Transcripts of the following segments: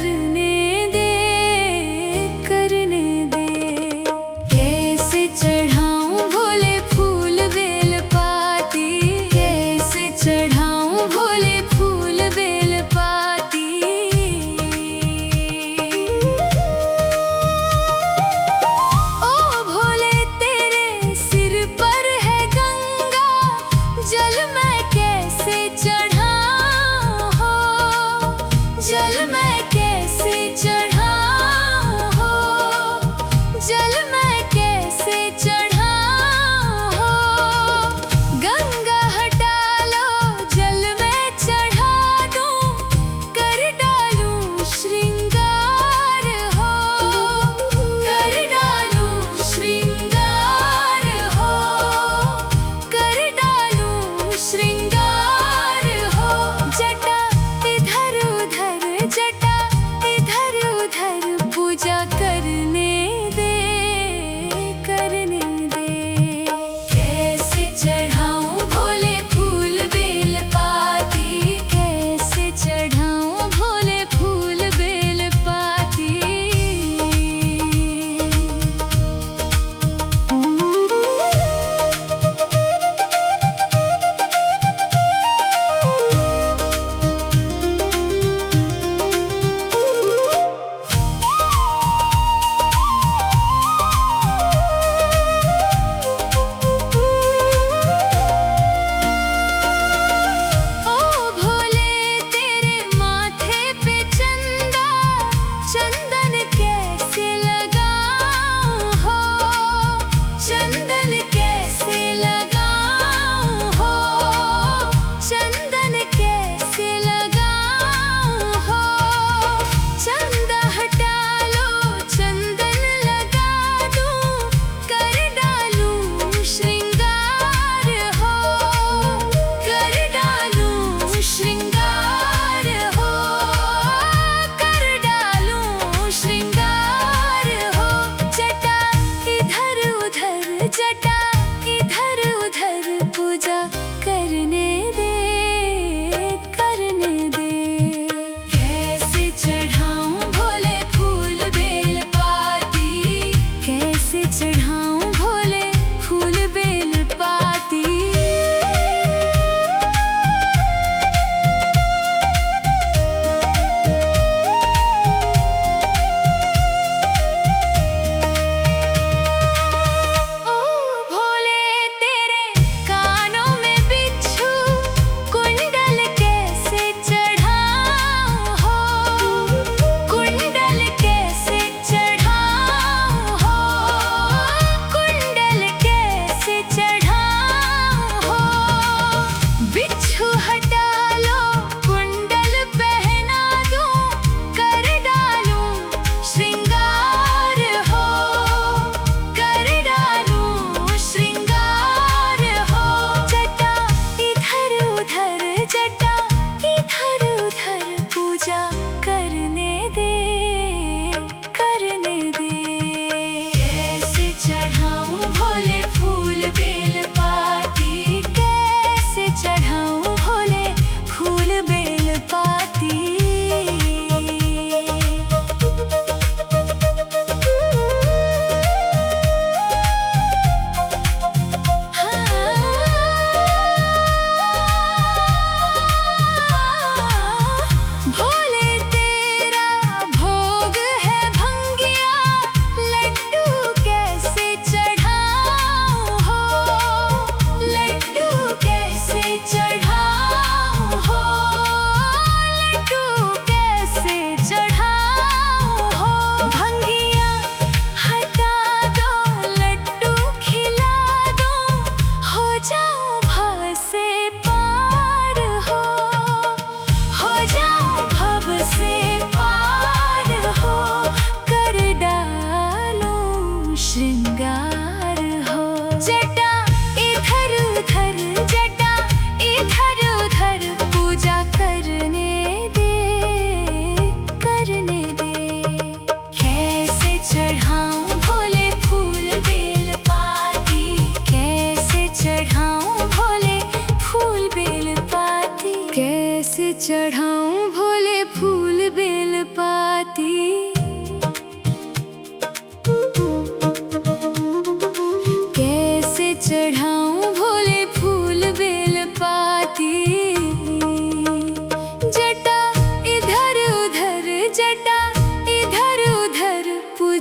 करने दे, करने दे। कैसे चढ़ाऊं भोले फूल बेल पाती, कैसे चढ़ाऊं भोले फूल बेल पाती। ओ भोले तेरे सिर पर है गंगा, जल मैं कैसे चढ़ाऊं हो, जल मैं कैसे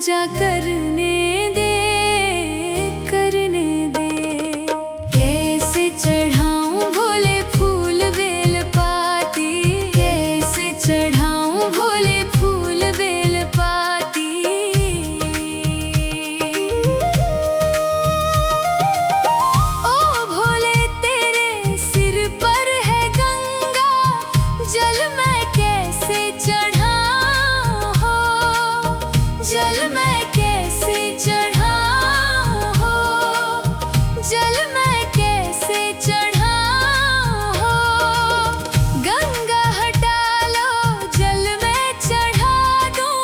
पूजा करने दे, करने दे। कैसे चढ़ाऊं भोले फूल बेल पाती, कैसे चढ़ाऊं भोले फूल बेल पाती। ओ भोले तेरे सिर पर है गंगा, जल मैं कैसे चढ़ाऊं हो, जल मैं कैसे चढ़ाऊं हो, जल मैं कैसे चढ़ाऊं हो। गंगा हटा लो जल मैं चढ़ा दूं,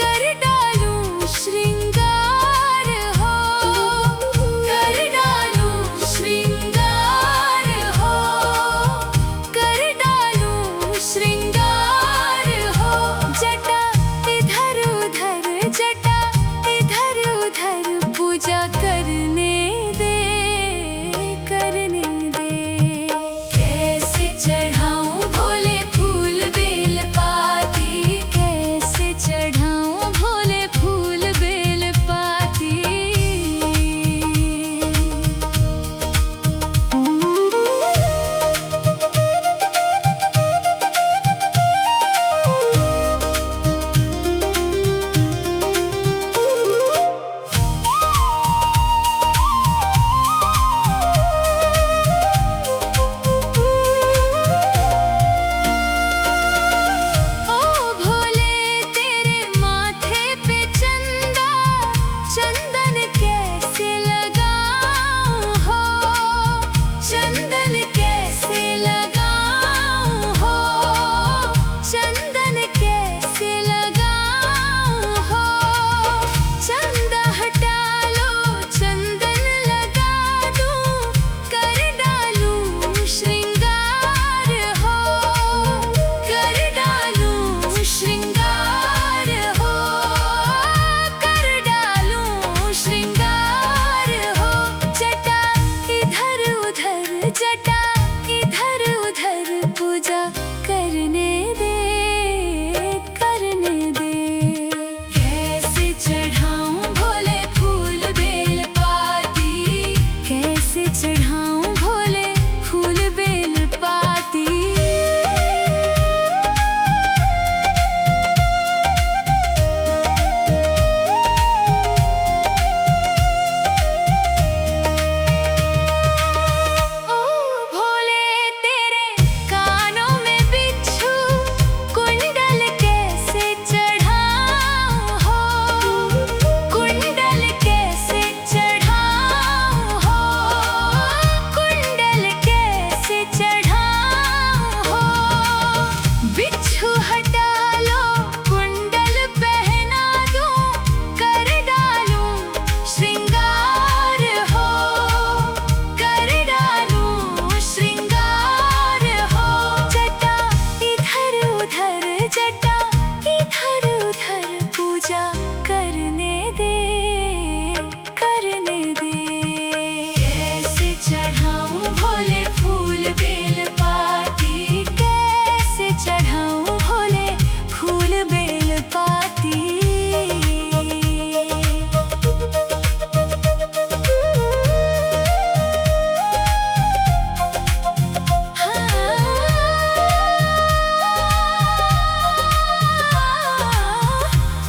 कर डालूं श्रृंगार हो, कर डालूं श्रृंगार हो, कर डालूं श्रृंगार हो। जटा इधर उधर, जटा इधर उधर, पूजा करने दे, करने दे। कैसे चढ़ाऊं भोले फूल बेल पाती, कैसे चढ़ाऊं भोले फूल बेल पाती। ओ भोले तेरे माथे पे चंदा, चंदन कैसे लगाऊं हो, चंदन कैसे लगाऊं हो, चंदन कैसे लगाऊं हो। चंदा हटा लो चंदन लगा दूं, कर डालूं श्रृंगार हो, कर डालूं श्रृंगार हो, कर डालूं श्रृंगार हो। जटा इधर उधर, जटा इधर उधर, पूजा करने दे, करने दे। कैसे चढ़ाऊं भोले फूल बेल पाती, कैसे चढ़ाऊं भोले फूल बेल पाती। ओ भोले तेरे कानों में बिच्छू, कुंडल कैसे चढ़ाऊं हो, कुंडल कैसे चढ़ाऊं हो, कुंडल कैसे चढ़ाऊं हो। बिच्छू हटा लो कुंडल पहना दूं, कर डालूं श्रृंगार हो, कर डालूं श्रृंगार हो। जटा इधर उधर, जटा इधर उधर, पूजा करने दे, करने दे। कैसे चढ़ाऊं भोले फूल बेल पाती, कैसे चढ़ाऊं भोले फूल बेल पाती।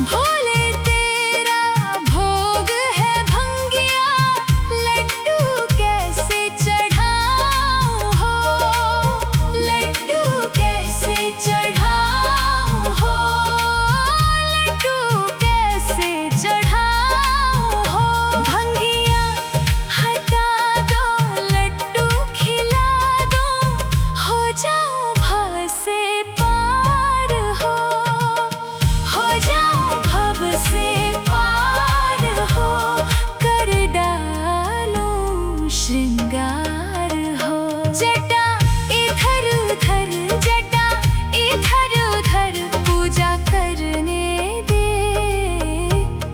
भोले तेरा भोग है भंगिया, लड्डू कैसे चढ़ाऊं हो, लड्डू कैसे चढ़ाऊं हो, लड्डू कैसे चढ़ाऊं हो। भंगिया हटा दो लड्डू खिला दो, हो जाऊं भव से पार हो जाऊं भव से पार हो। कर डालूं श्रृंगार हो। जटा इधर उधर, जटा इधर उधर, पूजा करने दे,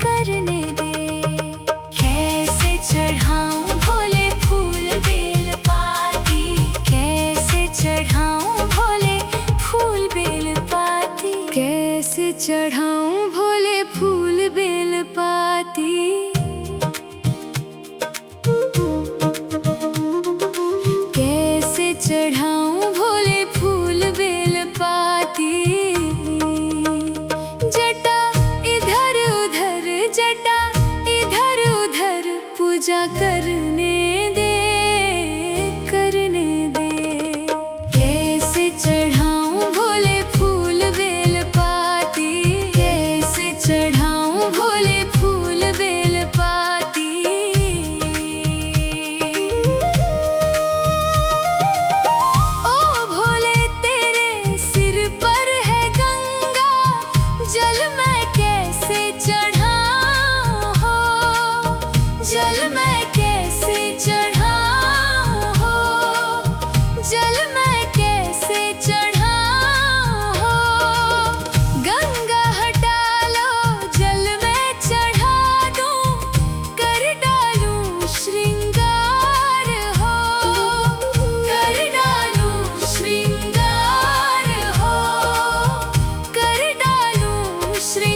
करने दे। कैसे चढ़ाऊं भोले फूल बेल पाती, कैसे चढ़ाऊं भोले फूल बेल पाती। कैसे चढ़ाऊं भोले फूल बेल पाती। कैसे चढ़ाऊं भोले फूल बेल पाती। जटा इधर उधर, जटा इधर उधर, पूजा करने दे, करने दे। कैसे चढ़ाऊं भोले फूल बेल पाती। कैसे चढ़ाऊं भोले फूल बेल पाती। ओ भोले तेरे सिर पर है गंगा, जल मैं कैसे चढ़ाऊं हो। जल मैं कैसे चढ़ाऊं हो। जल मैं कैसे चढ़ाऊं हो। गंगा हटा लो जल मैं चढ़ा दूं, कर डालूं श्रृंगार हो। कर डालूं श्रृंगार हो। कर डालूं श्रृंगार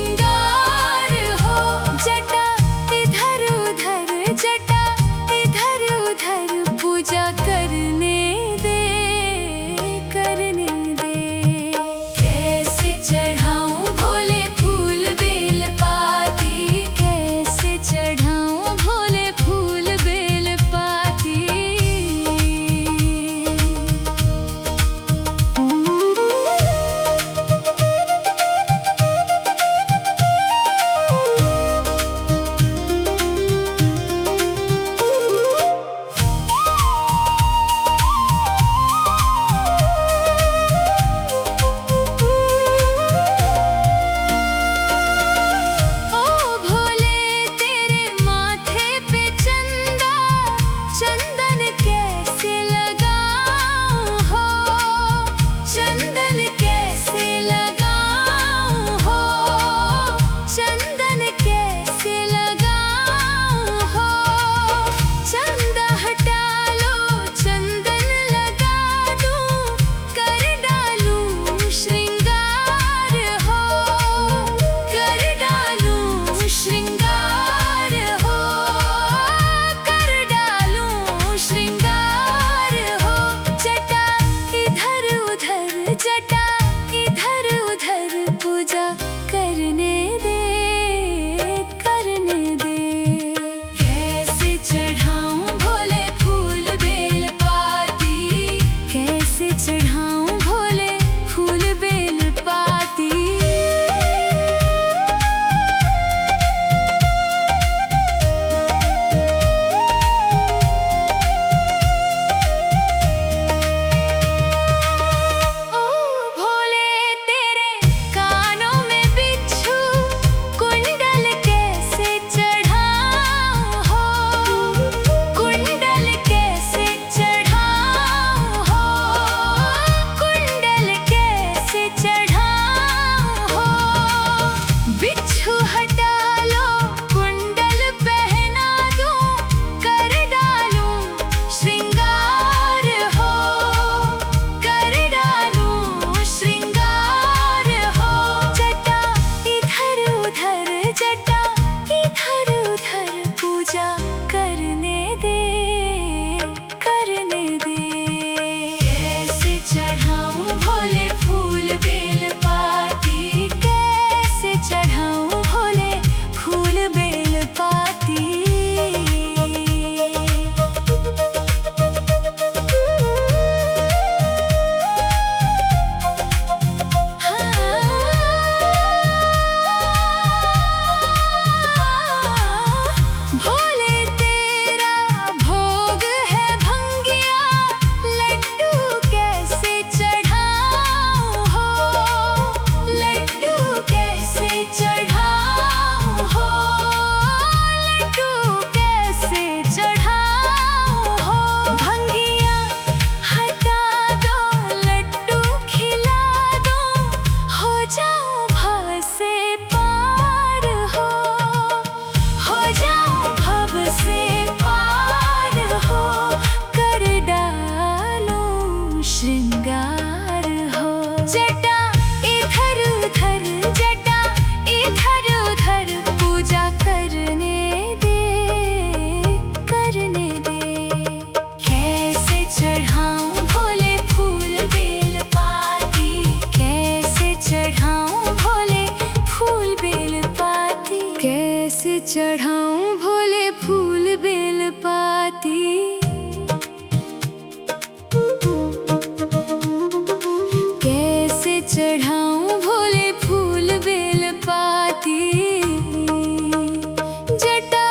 चढ़ाऊं भोले फूल बेल पाती। कैसे चढ़ाऊं भोले फूल बेल पाती। जटा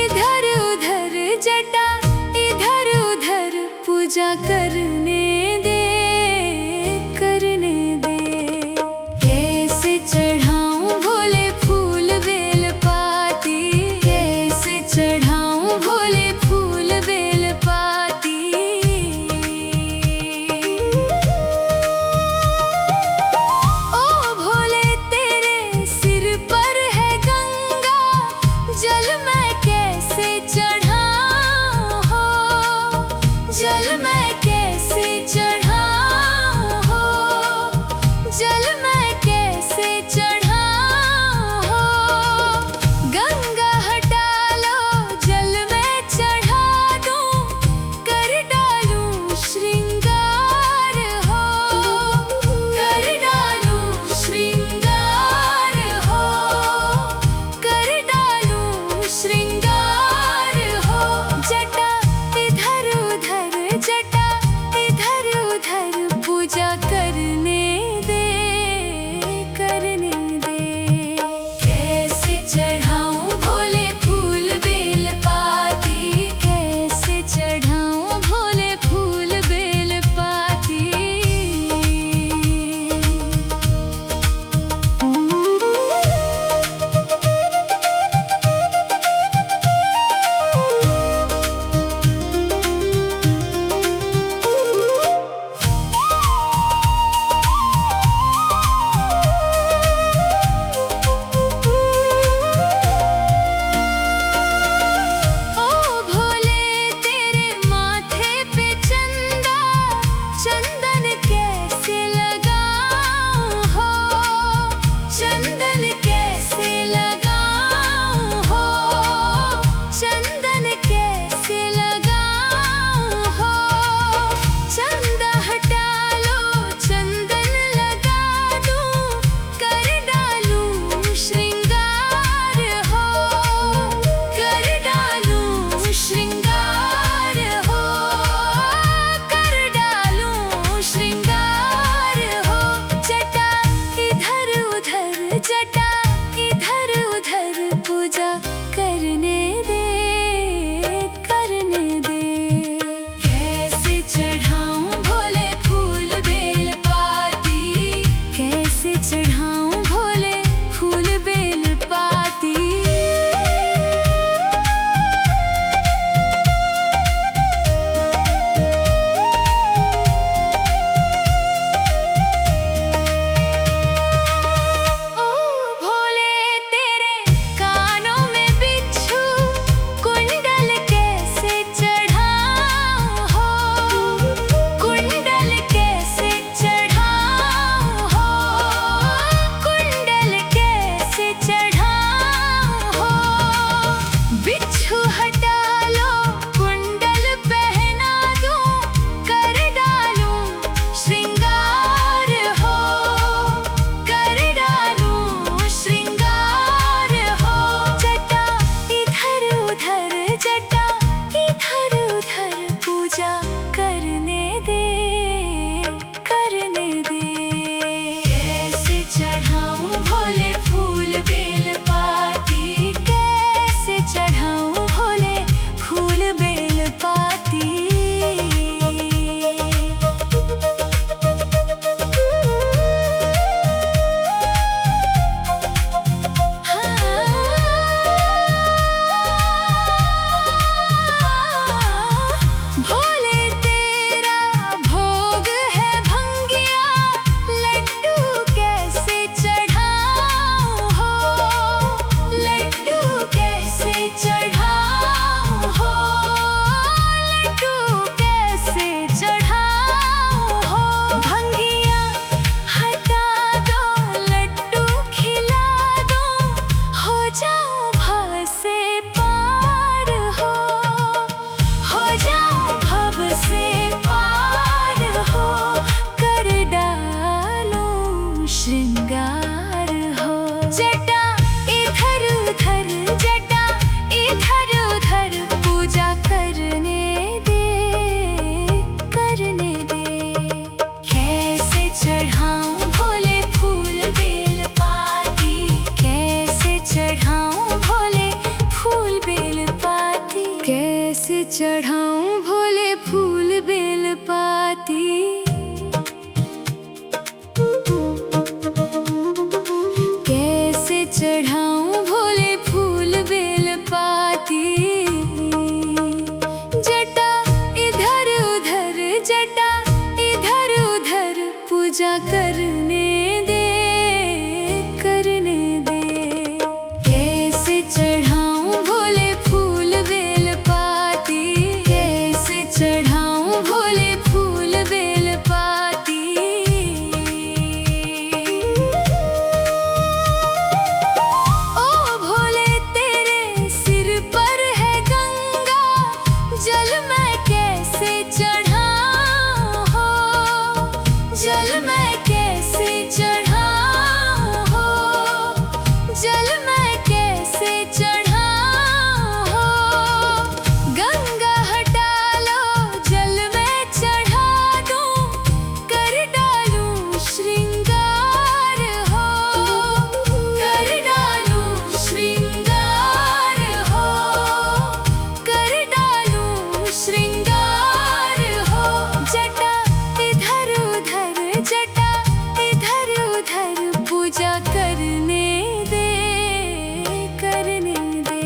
इधर उधर, जटा इधर उधर, पूजा करने दे, करने दे। कैसे चढ़ाऊं भोले फूल बेल पाती। चढ़ाऊं भोले फूल बेल पाती, कैसे चढ़ाऊं भोले फूल बेल पाती। जटा इधर उधर, जटा इधर उधर, पूजा करने दे, करने दे। कैसे चढ़ाऊं भोले फूल बेल पाती, कैसे चढ़ाऊं भोले फूल बेल पाती। ओ भोले तेरे सिर पर है गंगा, जल मैं कैसे चढ़ाऊं हो, जल मैं कैसे चढ़ाऊं हो, जल मैं कैसे चढ़ाऊं हो। गंगा हटा लो जल मैं चढ़ा दूं, कर डालूं श्रृंगार हो, कर डालूं श्रृंगार हो, कर डालूं श्रृंगार हो। जटा इधर उधर, जटा इधर उधर, पूजा करने दे, करने दे।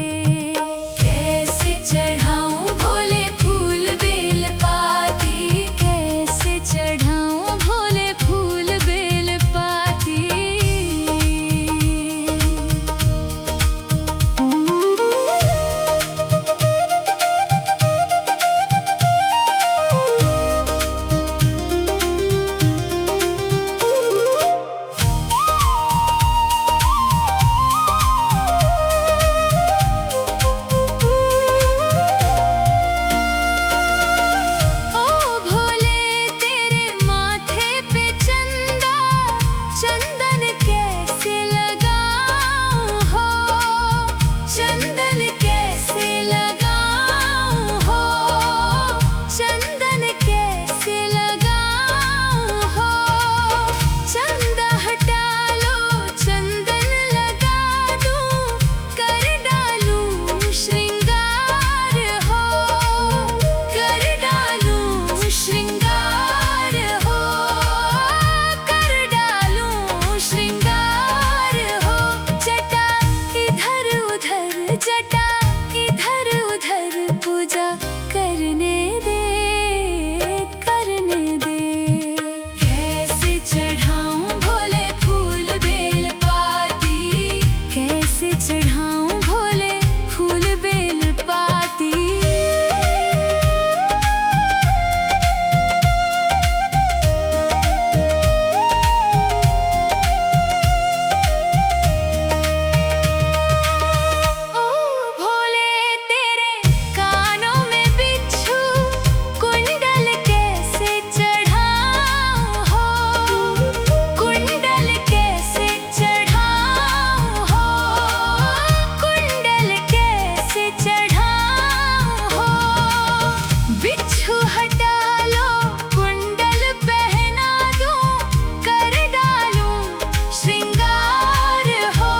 कैसे चढ़ाऊं भोले फूल बेल पाती, कैसे चढ़ाऊं भोले फूल बेल पाती। ओ भोले तेरे माथे पे चंदा, चंदन कैसे लगाऊं हो, चंदन कैसे लगाऊं हो, चंदन कैसे लगाऊं हो। चंदा हटा लो चंदन लगा दूं, कर डालूं श्रृंगार हो, कर डालूं श्रृंगार हो, कर डालूं श्रृंगार हो। जटा इधर उधर, जटा इधर उधर, पूजा करने दे, करने दे। कैसे चढ़ाऊं भोले फूल बेल पाती, कैसे चढ़ाऊं भोले फूल बेल पाती। ओ भोले तेरे कानों में बिच्छू, कुंडल कैसे चढ़ाऊं हो, कुंडल कैसे चढ़ाऊं हो, कुंडल कैसे चढ़ाऊं हो। बिच्छू हटा लो कुंडल पहना दूं, कर डालूं श्रृंगार हो,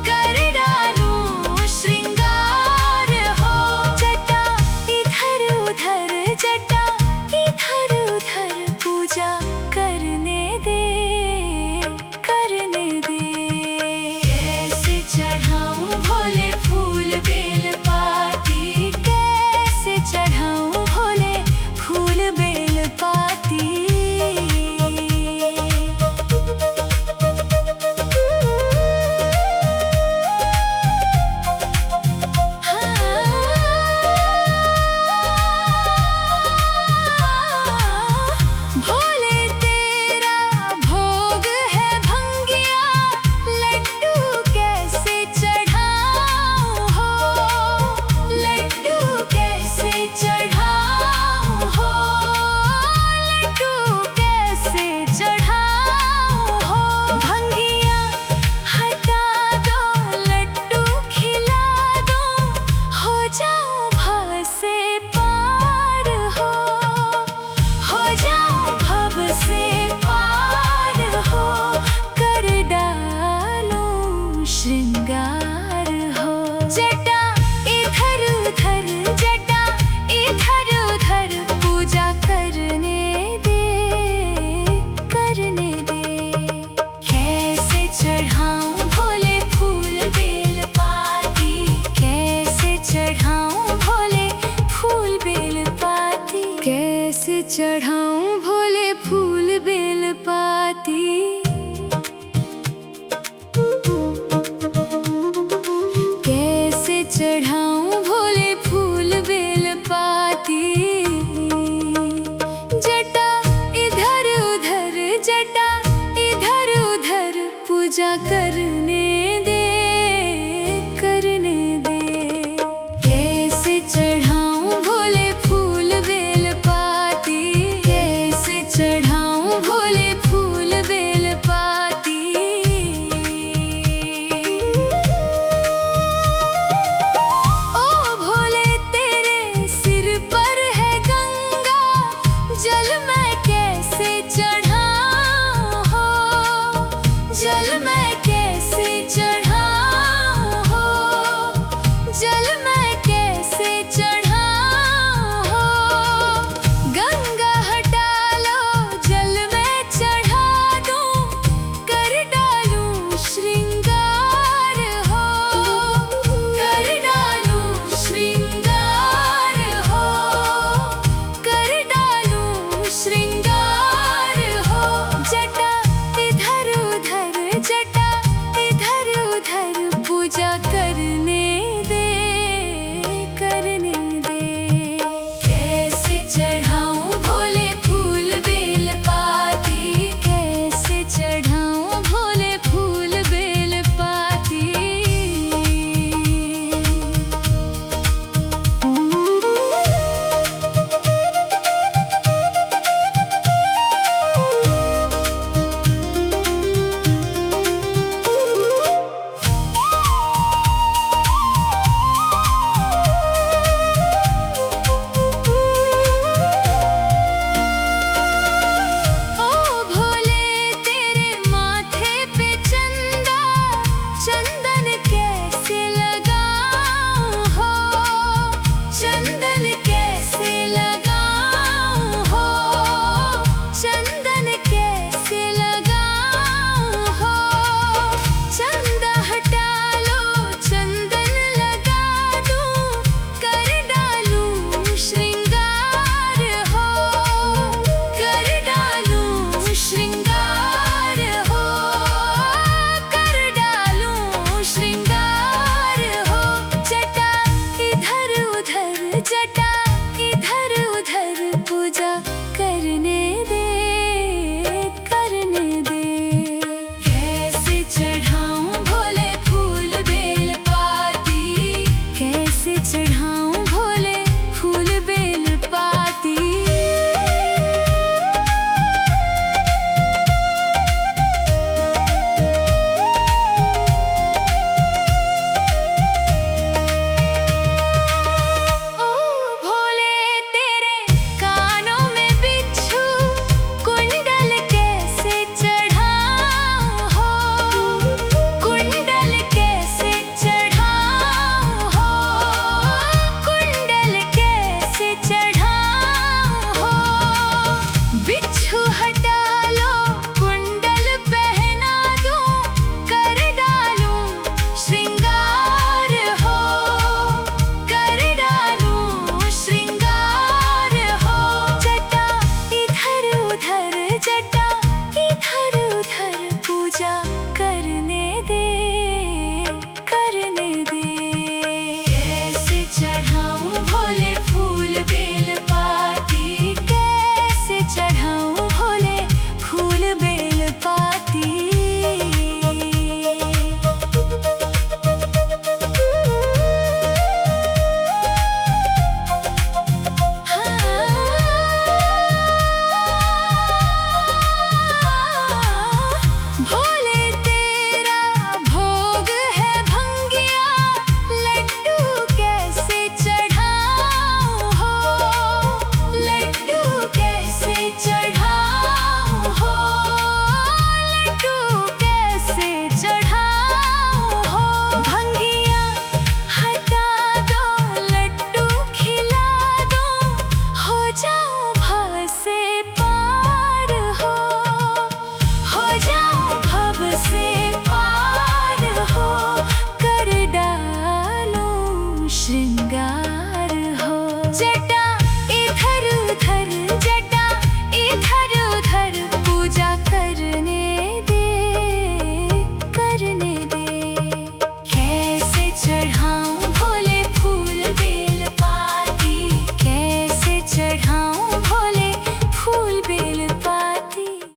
कर डालूं श्रृंगार हो। जटा इधर उधर, जटा इधर उधर, पूजा करने दे, करने दे। कैसे चढ़ाऊं भोले फूल बेल पाती, कैसे चढ़ाऊं भोले फूल बेल पाती। भोले तेरा भोग है भंगिया, लड्डू कैसे चढ़ाऊं हो, लड्डू कैसे चढ़ाऊं हो, लड्डू कैसे चढ़ाऊं हो। भंगिया हटा दो लड्डू खिला दो, हो जाऊं भव से पार हो जाऊं भव से पार हो। कर डालूं श्री